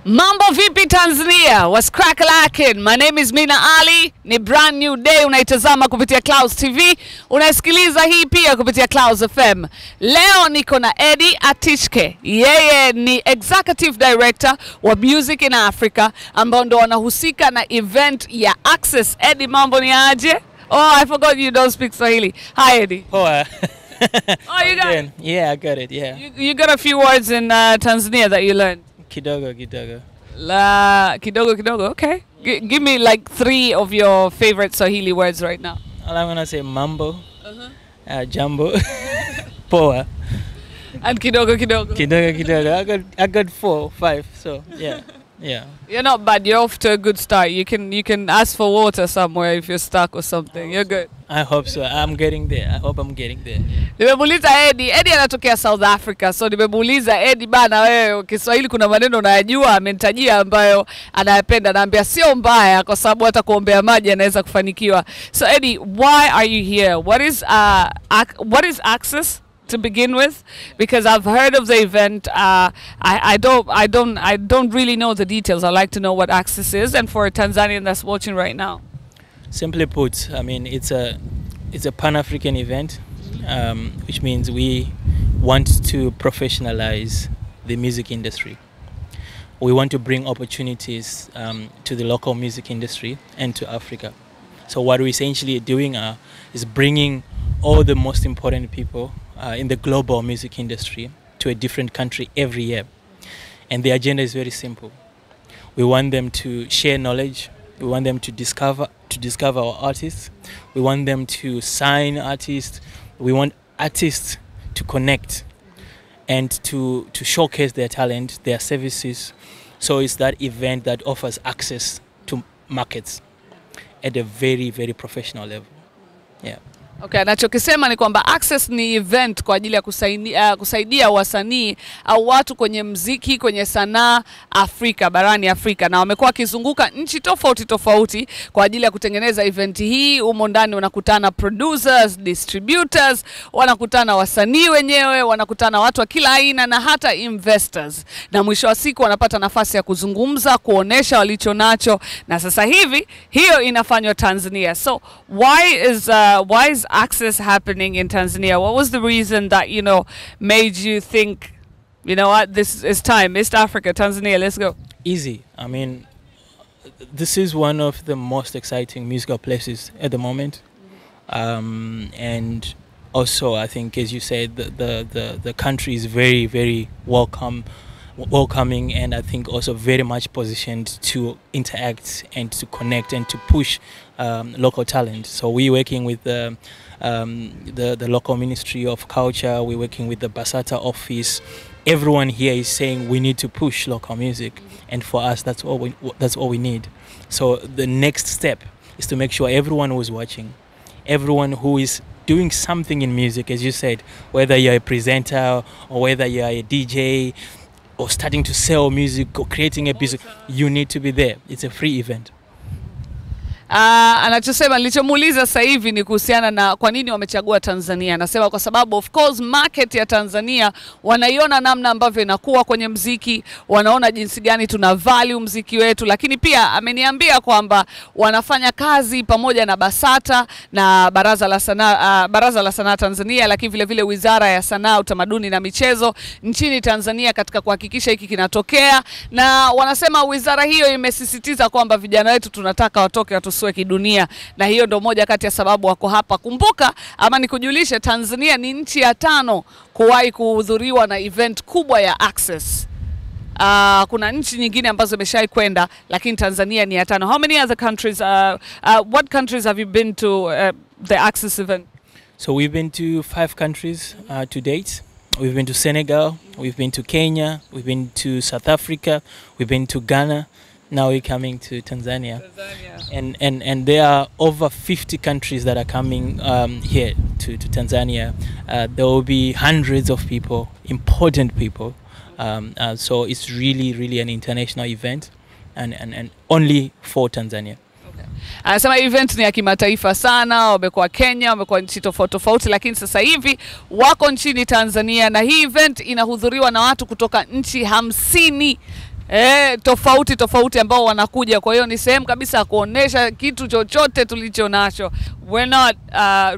Mambo vipi Tanzania? What's crack-a-lackin'? My name is Mina Ali. Ni brand new day unaitazama kupitia Clouds TV. Unasikiliza hii pia kupitia Clouds FM. Leo niko na Eddie Atishke. Yeye ni Executive Director wa Music in Africa ambao ndo wanahusika na event ya Acces. Eddie, mambo ni aje? Oh, I forgot you don't speak Swahili. Hi Eddie. Oh, you got it? Yeah, I got it, yeah. You got a few words in Tanzania that you learned? Kidogo. Kidogo, okay. Give me like 3 of your favorite Swahili words right now. All I'm gonna say mambo, jambo, poa, and kidogo. Kidogo. I got 4, 5. So yeah. You're not bad. You're off to a good start. You can ask for water somewhere if you're stuck or something. You're good. I hope so. I'm getting there. I hope I'm getting there. Nimemuuliza Eddie anatokea South Africa. So nimemuuliza Eddie, bana wewe Kiswahili kuna maneno unayajua, amenitajia ambayo anayapenda, naambia sio mbaya kwa sababu hata kuombea maji anaweza kufanikiwa. So Eddie, why are you here? What is Acces to begin with? Because I've heard of the event. I don't really know the details. I like to know what Acces is, and for a Tanzanian that's watching right now. Simply put, I mean it's a Pan-African event, which means we want to professionalize the music industry. We want to bring opportunities to the local music industry and to Africa. So what we're essentially doing is bringing all the most important people in the global music industry to a different country every year. And the agenda is very simple. We want them to share knowledge. We want them to discover our artists. We want them to sign artists. We want artists to connect and to showcase their talent, their services. So it's that event that offers access to markets at a very, very professional level. Yeah. Okay, nachokisema ni kwamba Acces ni event kwa ajili ya kusaidia wasanii au watu kwenye mziki, kwenye sanaa Afrika, barani Afrika, na wamekuwa kizunguka nchi tofauti kwa ajili ya kutengeneza event hii. Umo ndani wanakutana producers, distributors, wanakutana wasanii wenyewe, wanakutana watu wa kila aina na hata investors. Na mwisho wa siku wanapata nafasi ya kuzungumza, kuonesha walicho nacho, na sasa hivi hiyo inafanywa Tanzania. So why is Acces happening in Tanzania? What was the reason that, made you think, you know what, this is time, East Africa, Tanzania, let's go? Easy. I mean, this is one of the most exciting musical places at the moment. And also, I think, as you said, the country is very, very welcoming, and I think also very much positioned to interact and to connect and to push local talent. So we're working with the local Ministry of Culture. We're working with the Basata office. Everyone here is saying we need to push local music, and for us that's all we need. So the next step is to make sure everyone who's watching, everyone who is doing something in music, as you said, whether you're a presenter or whether you're a DJ or starting to sell music or creating a business, you need to be there. It's a free event. Anachosema nilichomuuliza sasa hivi ni kuhusiana na kwa nini wamechagua Tanzania. Anasema kwa sababu of course market ya Tanzania wanaiona namna ambavyo inakuwa kwenye mziki, wanaona jinsi gani tuna value mziki wetu, lakini pia ameniambia kwamba wanafanya kazi pamoja na Basata na Baraza la Sanaa Tanzania, lakini vile vile Wizara ya Sanaa, Utamaduni na Michezo nchini Tanzania katika kuhakikisha hiki kinatokea, na wanasema wizara hiyo imesisitiza kwamba vijana wetu tunataka watoke tusue kidunia, na hiyo ndo moja kati ya sababu wako hapa. Kumbuka ama nikujulishe, Tanzania ni nchi ya 5 kuwahi kuhudhuriwa na event kubwa ya Acces. Kuna nchi nyingine ambazo zimeshawahi kwenda, lakini Tanzania ni ya 5. How many other countries, what countries have you been to the Acces event? So we've been to 5 countries to date. We've been to Senegal, we've been to Kenya, we've been to South Africa, we've been to Ghana. Now we're coming to Tanzania. And there are over 50 countries that are coming here to Tanzania. There will be hundreds of people, important people. So it's really an international event and only for Tanzania. Anasema event ni ya kimataifa sana, wamekuwa Kenya, wamekuwa nchi tofauti, lakini sasa hivi wako nchini Tanzania, na hii event inahudhuriwa na watu kutoka nchi 50 tofauti ambao wanakuja. Kwa hiyo ni sehemu kabisa kuonesha kitu chochote tulicho nacho. We're not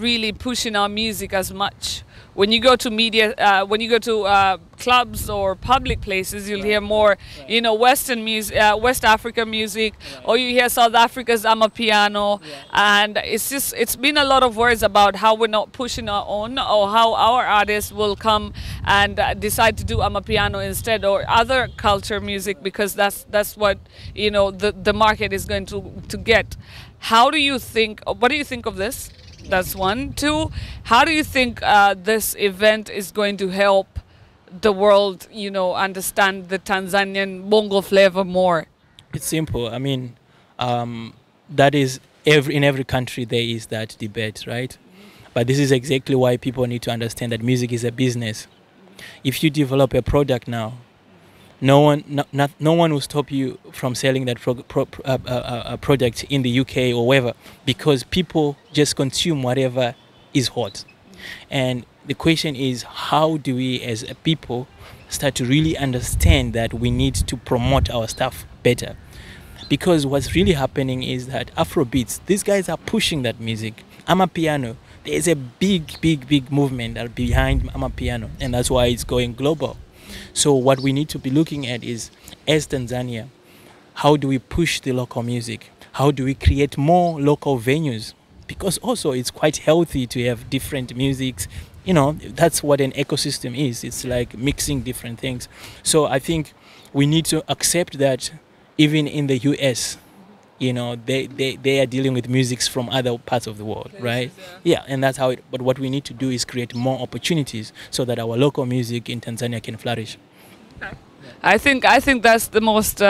really pushing our music as much. When you go to when you go to clubs or public places, you'll hear more, you know, Western music, West African music, or you hear South Africa's amapiano, and it's been a lot of words about how we're not pushing our own, or how our artists will come and decide to do amapiano instead, or other culture music, because that's what, you know, the market is going to get. How do you think? What do you think of this? That's one. Two, how do you think this event is going to help the world, you know, understand the Tanzanian Bongo Flavour more? It's simple. I mean, that is in every country there is that debate, right? But this is exactly why people need to understand that music is a business. If you develop a product now, no one will stop you from selling that product in the UK or wherever, because people just consume whatever is hot. And the question is, how do we as a people start to really understand that we need to promote our stuff better? Because what's really happening is that Afrobeats, these guys are pushing that music. Amapiano, there's a big movement behind Amapiano, and that's why it's going global. So what we need to be looking at is, as Tanzania, how do we push the local music? How do we create more local venues? Because also it's quite healthy to have different musics. You know, that's what an ecosystem is. It's like mixing different things. So I think we need to accept that even in the US, you know, they are dealing with musics from other parts of the world, right? Yeah, and that's how it, but what we need to do is create more opportunities so that our local music in Tanzania can flourish. Okay. I think that's the most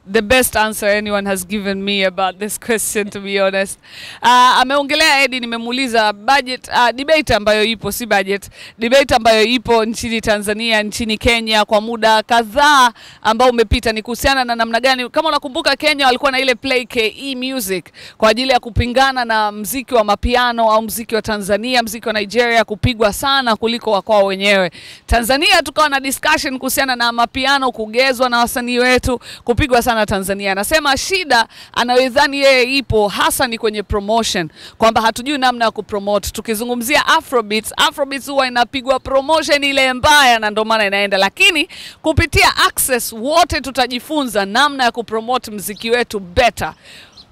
the best answer anyone has given me about this question, to be honest. Ameongelea Eddie, nimemuuliza budget debate ambayo ipo, si budget debate ambayo ipo nchini Tanzania, nchini Kenya kwa muda kadhaa ambao umepita, ni kuhusiana na namna gani. Kama unakumbuka, Kenya walikuwa na ile play KE music kwa ajili ya kupingana na mziki wa mapiano au mziki wa Tanzania, mziki wa Nigeria kupigwa sana kuliko wa kwao wenyewe. Tanzania tukawa na discussion kuhusiana na mapiano kugezwa na wasanii wetu, kupigwa sana Tanzania. Anasema shida anayodhani yeye ipo hasa ni kwenye promotion, kwamba hatujui namna ya kupromote. Tukizungumzia Afrobeats huwa inapigwa promotion ile mbaya na ndio maana inaenda, lakini kupitia Acces wote tutajifunza namna ya kupromote muziki wetu better.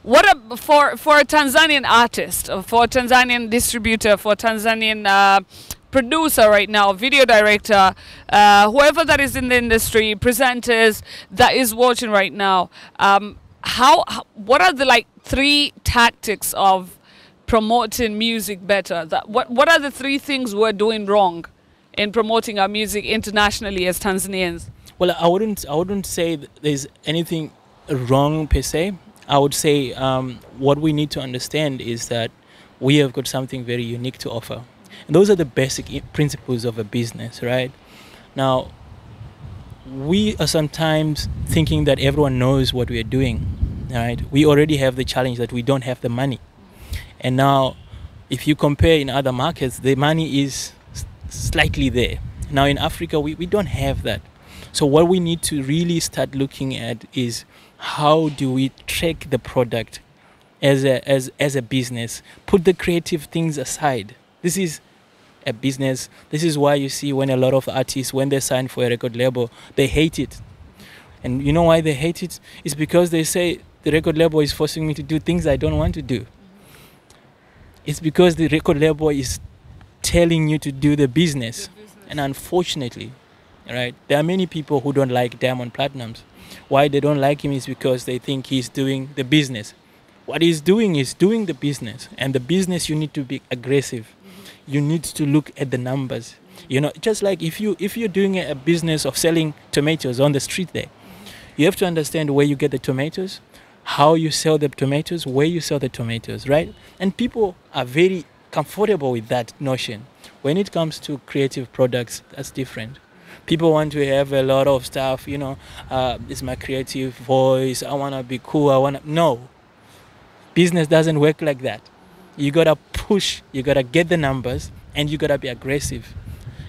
What for a Tanzanian artist, for a Tanzanian distributor, for a Tanzanian producer right now, video director, whoever that is in the industry, presenters that is watching right now, what are the like 3 tactics of promoting music better? What are the 3 things we're doing wrong in promoting our music internationally as Tanzanians? Well, I wouldn't say there's anything wrong per se. I would say what we need to understand is that we have got something very unique to offer. And those are the basic principles of a business, right? Now, we are sometimes thinking that everyone knows what we are doing, right? We already have the challenge that we don't have the money. And now, if you compare in other markets, the money is slightly there. Now, in Africa, we don't have that. So what we need to really start looking at is, how do we track the product as a business? Put the creative things aside. This is a business. This is why you see when a lot of artists, when they sign for a record label, they hate it. And you know why they hate it? It's because they say the record label is forcing me to do things I don't want to do. It's because the record label is telling you to do the business. And unfortunately, right, there are many people who don't like Diamond Platnumz. Why they don't like him is because they think he's doing the business. What he's doing is doing the business. And the business, you need to be aggressive. You need to look at the numbers. You know, just like if you're doing a business of selling tomatoes on the street there, you have to understand where you get the tomatoes, how you sell the tomatoes, where you sell the tomatoes, right? And people are very comfortable with that notion. When it comes to creative products, that's different. People want to have a lot of stuff, you know, it's my creative voice, I want to be cool, no. Business doesn't work like that. You gotta push, you gotta get the numbers, and you gotta be aggressive.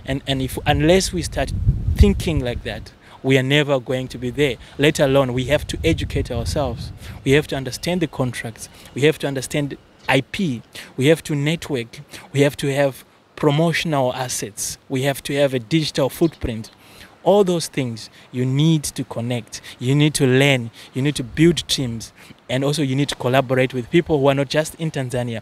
And unless we start thinking like that, we are never going to be there. Let alone, we have to educate ourselves. We have to understand the contracts. We have to understand IP. We have to network. We have to have promotional assets. We have to have a digital footprint. All those things you need to connect, you need to learn, you need to build teams, and also you need to collaborate with people who are not just in Tanzania.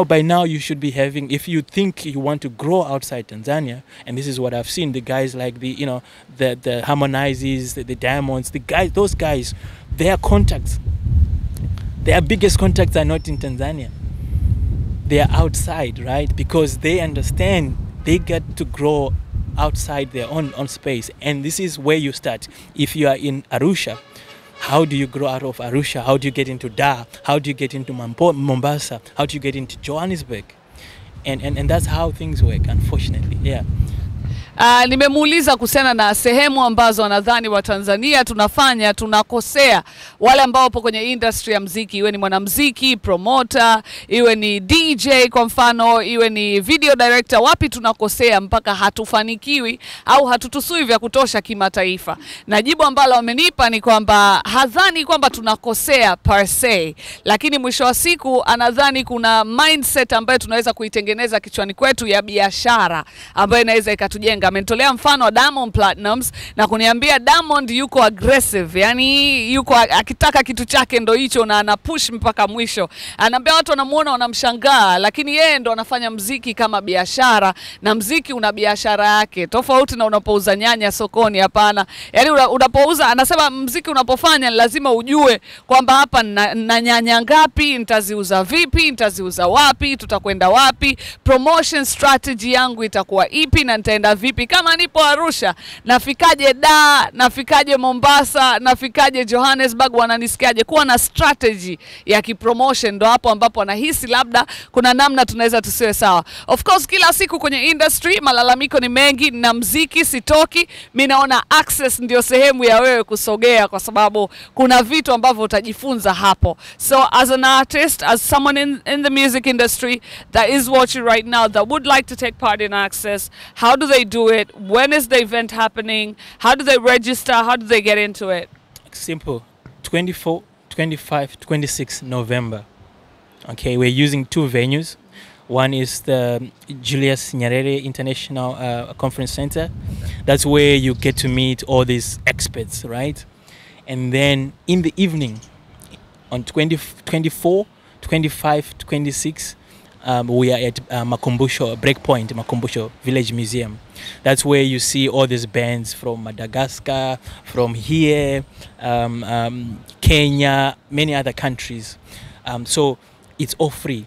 By now you should be having, if you think you want to grow outside Tanzania, and this is what I've seen, the guys like the Harmonizes, the Diamonds, those guys, their contacts, their biggest contacts are not in Tanzania. They are outside, right? Because they understand they get to grow outside their own space, and this is where you start. If you are in Arusha, how do you grow out of Arusha? How do you get into Dar? How do you get into Mombasa? How do you get into Johannesburg? And that's how things work, unfortunately. Yeah. Nimemuuliza kuhusiana na sehemu ambazo wanadhani wa Tanzania tunakosea, wale ambao wapo kwenye industry ya muziki, iwe ni mwanamuziki, promoter, iwe ni DJ kwa mfano, iwe ni video director, wapi tunakosea mpaka hatufanikiwi au hatutusui vya kutosha kimataifa. Na jibu ambalo wamenipa ni kwamba hadhani kwamba tunakosea per se, lakini mwisho wa siku anadhani kuna mindset ambayo tunaweza kuitengeneza kichwani kwetu ya biashara ambayo inaweza ikatujenga. Amenitolea mfano wa Diamond Platnumz na kuniambia Diamond yuko aggressive, yani yuko akitaka kitu chake ndo hicho na ana push mpaka mwisho. Anaambia watu wanamuona wanamshangaa, lakini yeye ndo anafanya muziki kama biashara, na muziki una biashara yake. Tofauti na unapouza nyanya sokoni, hapana. Yani unapouza, anasema muziki unapofanya lazima ujue kwamba hapa na nyanya ngapi, nitaziuza vipi, nitaziuza wapi, tutakwenda wapi, promotion strategy yangu itakuwa ipi na nitaenda vipi. Kama nipo Arusha, nafikaje Dar, nafikaje Mombasa, nafikaje Johannesburg, wananisikiaje? Kuwa na strategy ya kipromotion, ndo hapo ambapo anahisi labda kuna namna tunaweza tusiwe sawa. Of course kila siku kwenye industry malalamiko ni mengi, na muziki sitoki. Mimi naona Acces ndio sehemu ya wewe kusogea, kwa sababu kuna vitu ambavyo utajifunza hapo. So as an artist, as someone in the music industry that is watching right now, that would like to take part in Acces, how do they do it? When is the event happening? How do they register? How do they get into it? Simple. 24, 25, 26 November. Okay, we're using 2 venues. One is the Julius Nyerere International Conference Center. That's where you get to meet all these experts, right? And then in the evening, on 24, 25, 26, we are at Makumbusho, Breakpoint, Makumbusho Village Museum. That's where you see all these bands from Madagascar, from here, Kenya, many other countries. So it's all free.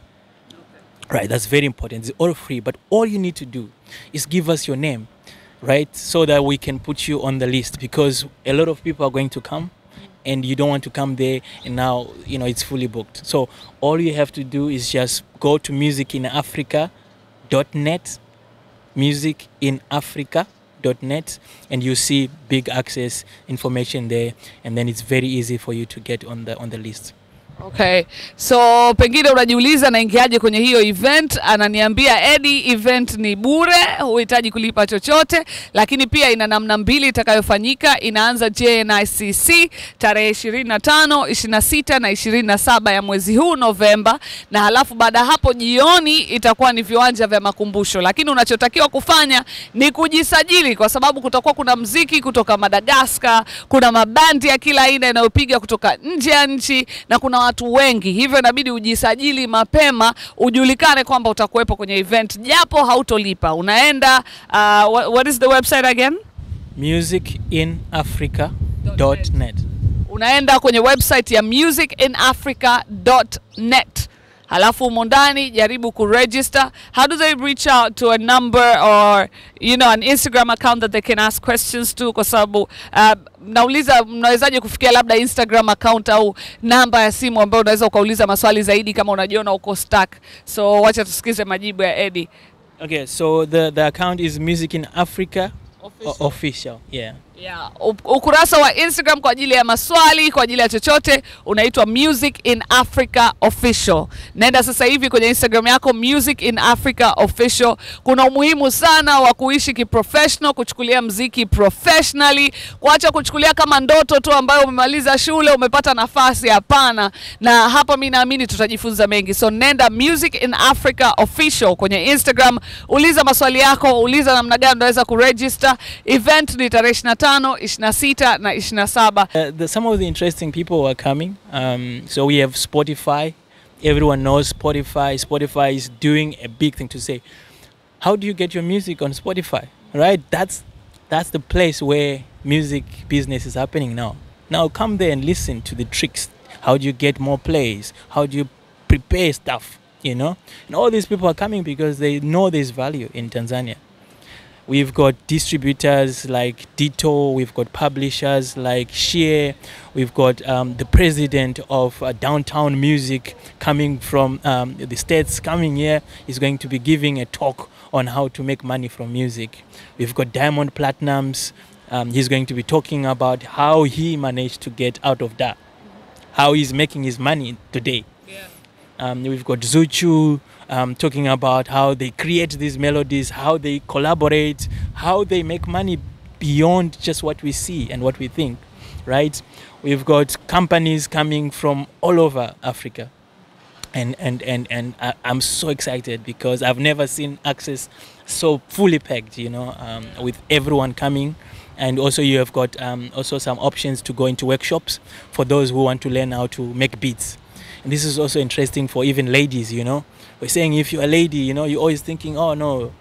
Right, that's very important. It's all free, but all you need to do is give us your name, right? So that we can put you on the list, because a lot of people are going to come and you don't want to come there and now, it's fully booked. So all you have to do is just go to musicinafrica.net, musicinafrica.net, and you see big Acces information there, and then it's very easy for you to get on the list. Okay, so pengine unajiuliza naingiaje kwenye hiyo event. Ananiambia Eddie, event ni bure, huhitaji kulipa chochote, lakini pia ina namna mbili itakayofanyika. Inaanza JNICC tarehe 25, 26 na 27 ya mwezi huu Novemba, na halafu baada hapo jioni itakuwa ni viwanja vya Makumbusho. Lakini unachotakiwa kufanya ni kujisajili, kwa sababu kutakuwa kuna muziki kutoka Madagascar, kuna mabandi ya kila aina yanayopiga kutoka nje ya nchi, na kuna watu wengi. Hivyo inabidi ujisajili mapema, ujulikane kwamba utakuwepo kwenye event, japo hautolipa. Unaenda what is the website again? musicinafrica.net. Unaenda kwenye website ya musicinafrica.net. Halafu umo ndani jaribu kuregister. How do they reach out to a number or an Instagram account that they can ask questions to? Kwa sababu nauliza mnawezaje kufikia labda Instagram account au namba ya simu ambayo unaweza ukauliza maswali zaidi kama unajiona uko stuck. So wacha tusikize majibu ya Eddie. Okay, so the account is Music in Africa official. Yeah. Yeah, ukurasa wa Instagram kwa ajili ya maswali, kwa ajili ya chochote, unaitwa Music in Africa Official. Nenda sasa hivi kwenye Instagram yako Music in Africa Official. Kuna umuhimu sana wa kuishi kiprofessional, kuchukulia mziki professionally, kuacha kuchukulia kama ndoto tu ambayo umemaliza shule, umepata nafasi, hapana. Na hapa mimi naamini tutajifunza mengi. So nenda Music in Africa Official kwenye Instagram, uliza maswali yako, uliza namna gani unaweza kuregister. Event ni tarehe 25, 26 na 27. Some of the interesting people are coming. So we have Spotify. Everyone knows Spotify. Spotify is doing a big thing to say, how do you get your music on Spotify? Right? That's the place where music business is happening now. Now come there and listen to the tricks. How do you get more plays? How do you prepare stuff? You know? And all these people are coming because they know there's value in Tanzania. We've got distributors like Ditto, we've got publishers like Share, we've got the president of Downtown Music coming from the States coming here. He's going to be giving a talk on how to make money from music. We've got Diamond Platinums. He's going to be talking about how he managed to get out of that, how he's making his money today. Yeah. We've got Zuchu. Talking about how they create these melodies, how they collaborate, how they make money beyond just what we see and what we think, right? We've got companies coming from all over Africa. And I'm so excited because I've never seen Acces so fully packed, you know, with everyone coming. And also you have got also some options to go into workshops for those who want to learn how to make beats. And this is also interesting for even ladies, you know. We're saying if you're a lady, you know, you're always thinking, oh no,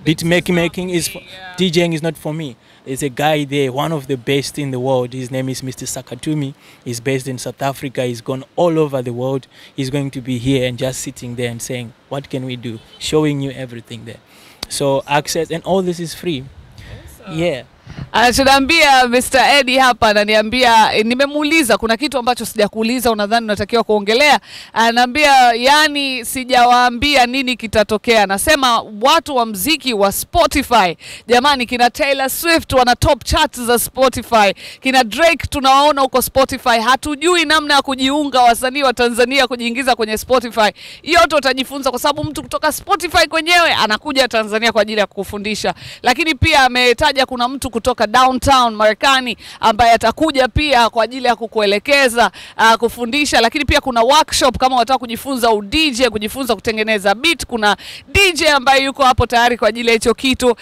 beat making is, DJing is not for me. There's a guy there, one of the best in the world. His name is Mr. Sakatumi. He's based in South Africa. He's gone all over the world. He's going to be here and just sitting there and saying, what can we do? Showing you everything there. So Acces, and all this is free. Awesome. Yeah. Ananiambia Mr. Eddie hapa, ananiambia nimemuuliza kuna kitu ambacho sijakuuliza unadhani unatakiwa kuongelea. Ananiambia yani sijawaambia nini kitatokea. Nasema watu wa mziki wa Spotify, jamani, kina Taylor Swift wana top charts za Spotify, kina Drake tunawaona huko Spotify. Hatujui namna ya kujiunga wasanii wa Tanzania kujiingiza kwenye Spotify. Yote utajifunza kwa sababu mtu kutoka Spotify kwenyewe anakuja Tanzania kwa ajili ya kufundisha. Lakini pia ametaja kuna mtu kutoka Downtown Marekani ambaye atakuja pia kwa ajili ya kukuelekeza, kufundisha. Lakini pia kuna workshop kama unataka kujifunza DJ, kujifunza kutengeneza beat. Kuna DJ ambaye yuko hapo tayari kwa ajili ya hicho kitu.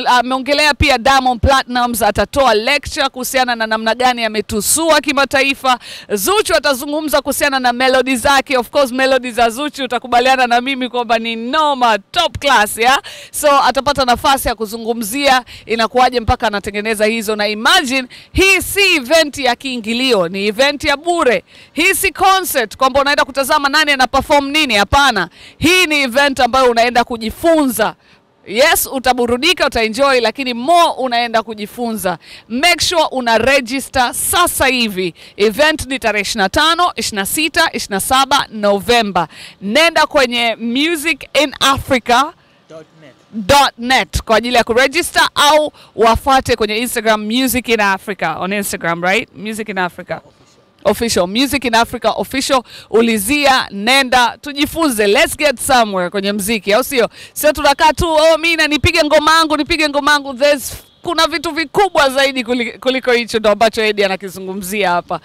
Ameongelea pia Diamond Platinums atatoa lecture kuhusiana na namna gani ametusua kimataifa. Zuchu atazungumza kuhusiana na melody zake. Of course melody za Zuchu utakubaliana na mimi kwamba ni noma, top class, ya. So atapata nafasi ya kuzungumzia inakuaje mpaka anatengeneza hizo. Na imagine hii si event ya kiingilio, ni event ya bure. Hii si concert kwamba unaenda kutazama nani ana perform nini, hapana. Hii ni event ambayo unaenda kujifunza. Yes, utaburudika, utaenjoy, lakini more unaenda kujifunza. Make sure una register sasa hivi. Event ni tarehe 25, 26, 27 November. Nenda kwenye musicinafrica.net kwa ajili ya kuregister, au wafuate kwenye Instagram Music in Africa on Instagram, right? Music in Africa Official, Music in Africa Official. Ulizia, nenda, tujifunze, let's get somewhere kwenye mziki, au sio? Sio tunakaa tu, oh mimi nipige ngoma yangu. Kuna vitu vikubwa zaidi kuliko hicho ndo ambacho Eddie anakizungumzia hapa.